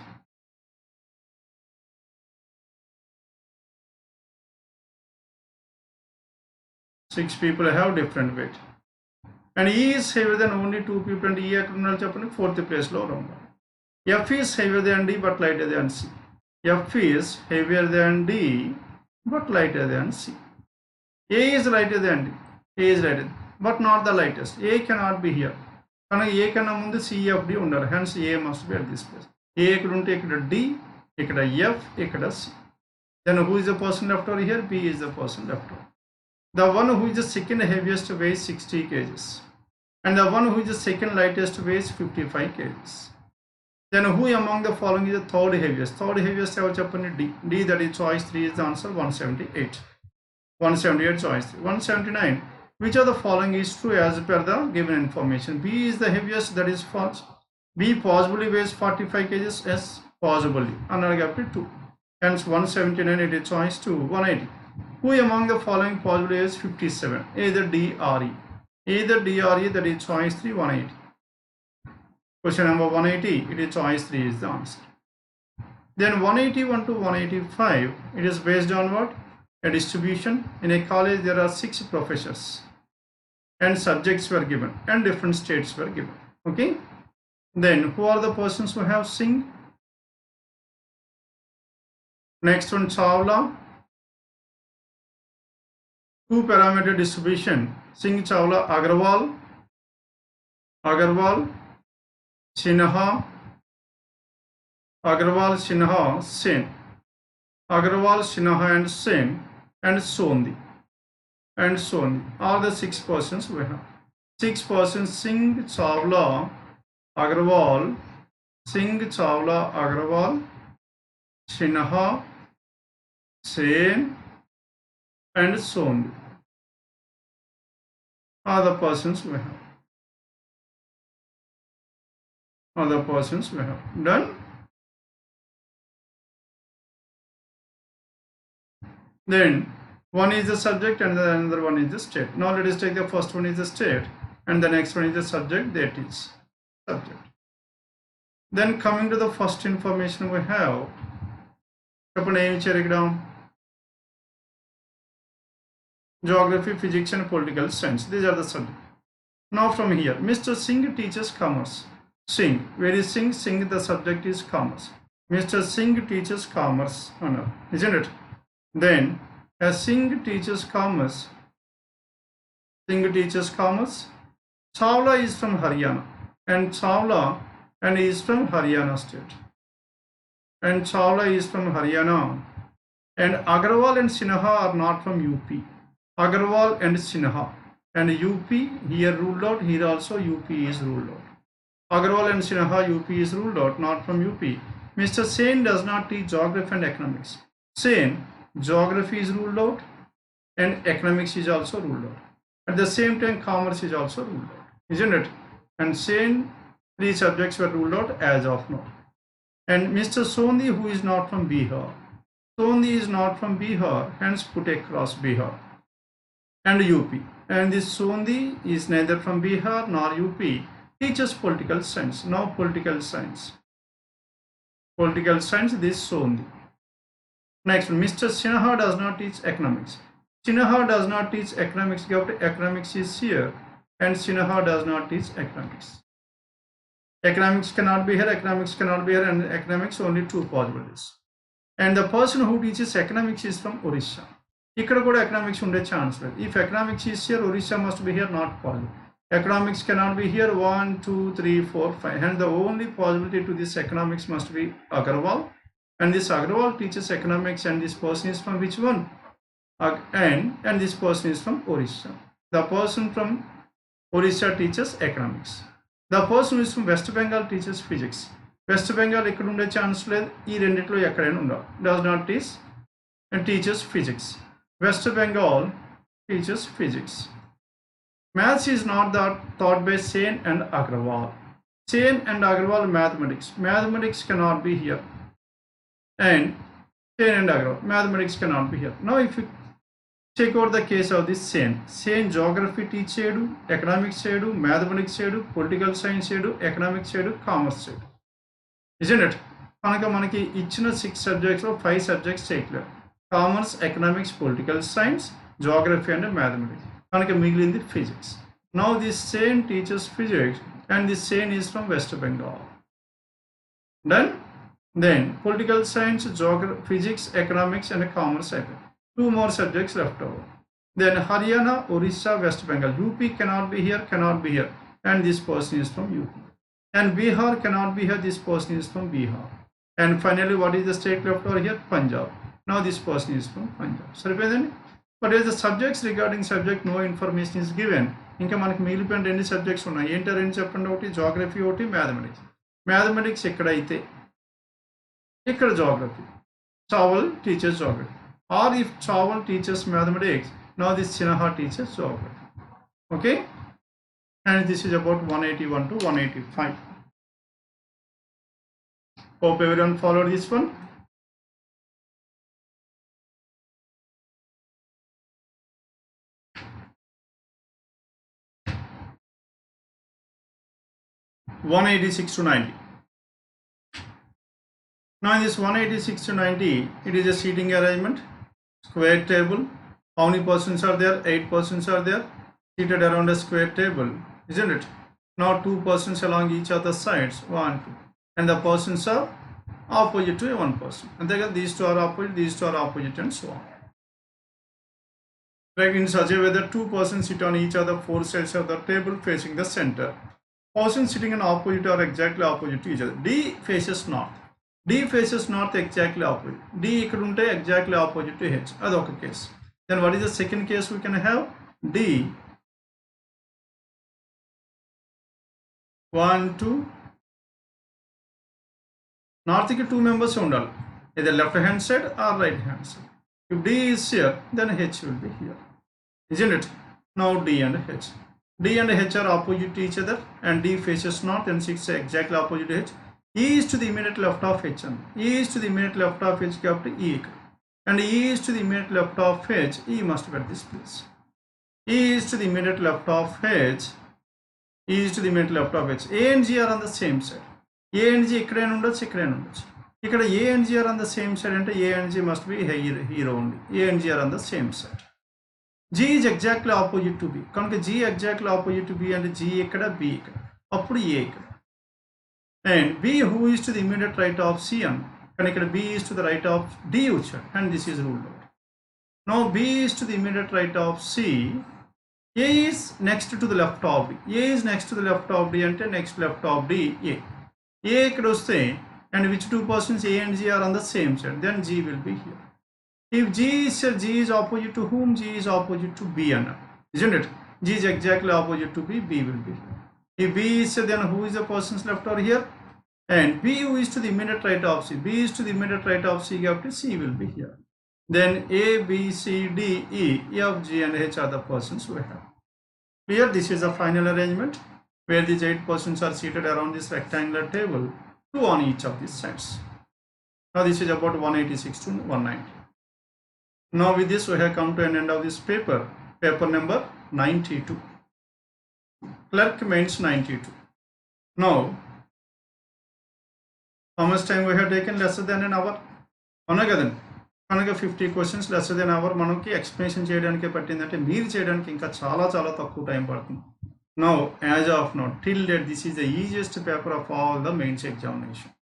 Six people have different weight. And E is heavier than only 2 people and E at fourth place low round. F is heavier than D but lighter than C. F is heavier than D but lighter than C. A is lighter than D. A is lighter but not the lightest. A cannot be here. A cannot be C, F, D under. Hence A must be at this place. A couldn't take D, F, C. Then who is the person left over here? B is the person left over. The one who is the second heaviest weighs 60 kgs. And the one who is the second lightest weighs 55 kgs. Then who among the following is the third heaviest? Third heaviest D. D, that is choice 3 is the answer. 178. 178 choice 3. 179. Which of the following is true as per the given information? B is the heaviest, that is false. B possibly weighs 45 kgs. S possibly. Another gap to 2. Hence 179 it is choice 2. 180. Who among the following possibly is 57? Either D or E. Either D or E, that is choice 3. 180. Question number 180, it is choice 3 is the answer. Then 181 to 185, it is based on what? A distribution. In a college there are 6 professors and subjects were given and different states were given. Okay. Then who are the persons who have Singh? Next one, Chawla. 2 parameter distribution. Singh, Chawla, Agarwal, Sinha, Sen. Agarwal, Sinha and Sen and Sondhi. All the 6 persons we have. 6 persons: Singh, Chawla, Agarwal, Sinha, Sen and Sondhi. Are the persons we have. Done. Then one is the subject and the another one is the state. Now let us take the first one is the state and the next one is the subject, that is subject. Then coming to the first information we have, geography, physics and political science. These are the subjects. Now from here, Mr. Singh teaches commerce. Singh, where is Singh? Singh, the subject is commerce. Mr. Singh teaches commerce, isn't it? Then as Singh teaches commerce, Chawla is from Haryana and is from Haryana state. And Agarwal and Sinha are not from UP. Agarwal and Sinha and UP here ruled out, here also UP is ruled out. Agarwal and Sinha, UP is ruled out, not from UP. Mr. Sen does not teach geography and economics. Sen, geography is ruled out and economics is also ruled out. At the same time, commerce is also ruled out, isn't it? And Sen, 3 subjects were ruled out as of now. And Mr. Sondhi, who is not from Bihar. Sondhi is not from Bihar, hence put across Bihar and UP. And this Sondhi is neither from Bihar nor UP. Teaches political science. Now political science, this Sondhi. Next, Mr. Sinha does not teach economics. Sinha does not teach economics. Economics is here and Sinha does not teach economics. Economics cannot be here, and economics only 2 possibilities. And the person who teaches economics is from Orissa. Ikkada kuda economics unde chance. If economics is here, Orissa must be here, not possible. Economics cannot be here. 1, 2, 3, 4, 5. Hence the only possibility to this economics must be Agarwal And this Agrawal teaches economics, and this person is from which one? And this person is from Orissa. The person from Orissa teaches economics. The person who is from West Bengal teaches physics. West Bengal ikkada unde chance ledhu, ee renditlo ekkadaina undalu. Does not teach and teaches physics. West Bengal teaches physics. Maths is not taught by Sen and Agrawal. Sen and Agrawal mathematics. Mathematics cannot be here. And Sen and Agrawal mathematics cannot be here. Now if you check out the case of this Sen geography teach cheyadu, economics cheyadu, mathematics cheyadu, political science cheyadu, economics cheyadu, commerce cheyadu. Isn't it? Kanaka manaki ichina 6 subjects or 5 subjects cheyaleru. Commerce, economics, political science, geography and mathematics. Kanaka migilindi physics. Now this Sen teaches physics, and this Sen is from West Bengal. Done? Then political science, geography, physics, economics and commerce. 2 more subjects left over. Then Haryana, Orissa, West Bengal. UP cannot be here, and this person is from UP. And Bihar cannot be here, this person is from Bihar. And finally, what is the state left over here? Punjab. Now this person is from Punjab. Saripedandi? But as the subjects regarding subject, no information is given. Inka manaki migilipoyina endi subjects unnayi. Enti rendu cheppandi. Okati geography, okati mathematics. Mathematics ekkada aithe ikkada geography. Chawal teaches geography. Or if Chawal teaches mathematics, now this Sinha teaches geography. Okay? And this is about 181 to 185. Hope everyone followed this one. (186 to 90). Now in this 186 to 90, it is a seating arrangement, square table. How many persons are there? 8 persons are there, seated around a square table, isn't it? Now 2 persons along each of the sides, 1, 2, and the persons are opposite to one person. And then these two are opposite, and so on. Like in such a way that 2 persons sit on each of the 4 sides of the table facing the center. Persons sitting in opposite are exactly opposite to each other. D faces north. D faces north exactly opposite. D ikkada unte exactly opposite to H. Adoka case. Then what is the second case we can have? D 1, 2. North ki 2 members undali, either left hand side or right hand side. If D is here, then H will be here, isn't it? Now D and H. D and H are opposite to each other, and D faces north and sits exactly opposite to H. E is to the immediate left of H, and E is to the immediate left of H కాబట్టి E ఇక్కడ, and E is to the immediate left of H. E must be at this place. E is to the immediate left of H. E is to the immediate left of H. A and G are on the same side. A and G ikkadaina ఉండొచ్చు, ikkadaina ఉండొచ్చు. ఇక్కడ A and G are on the same side అంటే A and G must be here only. A and G are on the same side. G is exactly opposite to B. కనుక G exactly opposite to B అంటే G ఇక్కడ, B ఇక్కడ, అప్పుడు A ఇక్కడ. And B who is to the immediate right of C and B is to the right of D వచ్చాడు, and this is ruled out. Now B is to the immediate right of C. A is next to the left of D. A is next to the left of D అంటే next left of D A. A ఇక్కడ వస్తే, and which 2 persons A and G are on the same side, then G will be here. If G is here, G is opposite to whom? G is opposite to B అన్నారు, isn't it? G is exactly opposite to B. B will be here. If B is here, then who is the persons left over here? And B who is to the immediate right of C. B is to the immediate right of C కాబట్టి C will be here. Then A, B, C, D, E, F, G and H are the persons we have. Here this is the final arrangement where these 8 persons are seated around this rectangular table, 2 on each of these sides. Now this is about 186 to 190. Now with this we have come to an end of this paper number 92. Clerk Mains 92. Now how much time we have taken? Lesser than an hour. అవునా కదండి? కనుక 50 questions less than hour మనకి explanation చేయడానికి పట్టిందంటే మీరు చేయడానికి ఇంకా చాలా చాలా తక్కువ టైం పడుతుంది. Now as of now till date this is the easiest paper of all the mains examination.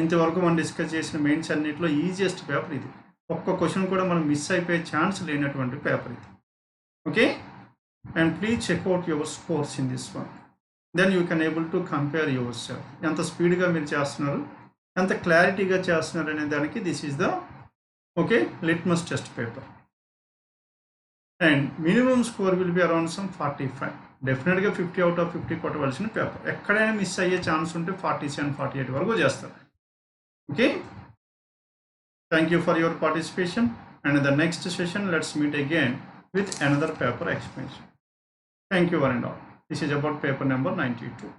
ఇంతవరకు మనం డిస్కస్ చేసిన మెయిన్స్ అన్నింటిలో ఈజియెస్ట్ పేపర్ ఇది. ఒక్క క్వశ్చన్ కూడా మనం మిస్ అయిపోయే ఛాన్స్ లేనటువంటి పేపర్ ఇది. Okay, and please check out your scores in this one. Then you can able to compare yourself. ఎంత స్పీడ్గా మీరు చేస్తున్నారు, ఎంత క్లారిటీగా చేస్తున్నారనే దానికి this is the okay litmus test paper. And minimum score will be around some 45. డెఫినెట్గా 50 out of 50 కొట్టవలసిన పేపర్. ఎక్కడైనా మిస్ అయ్యే ఛాన్స్ ఉంటే 47, 48 వరకు చేస్తారు. Okay, thank you for your participation. And in the next session let's meet again with another paper explanation. Thank you one and all. This is about paper number 92.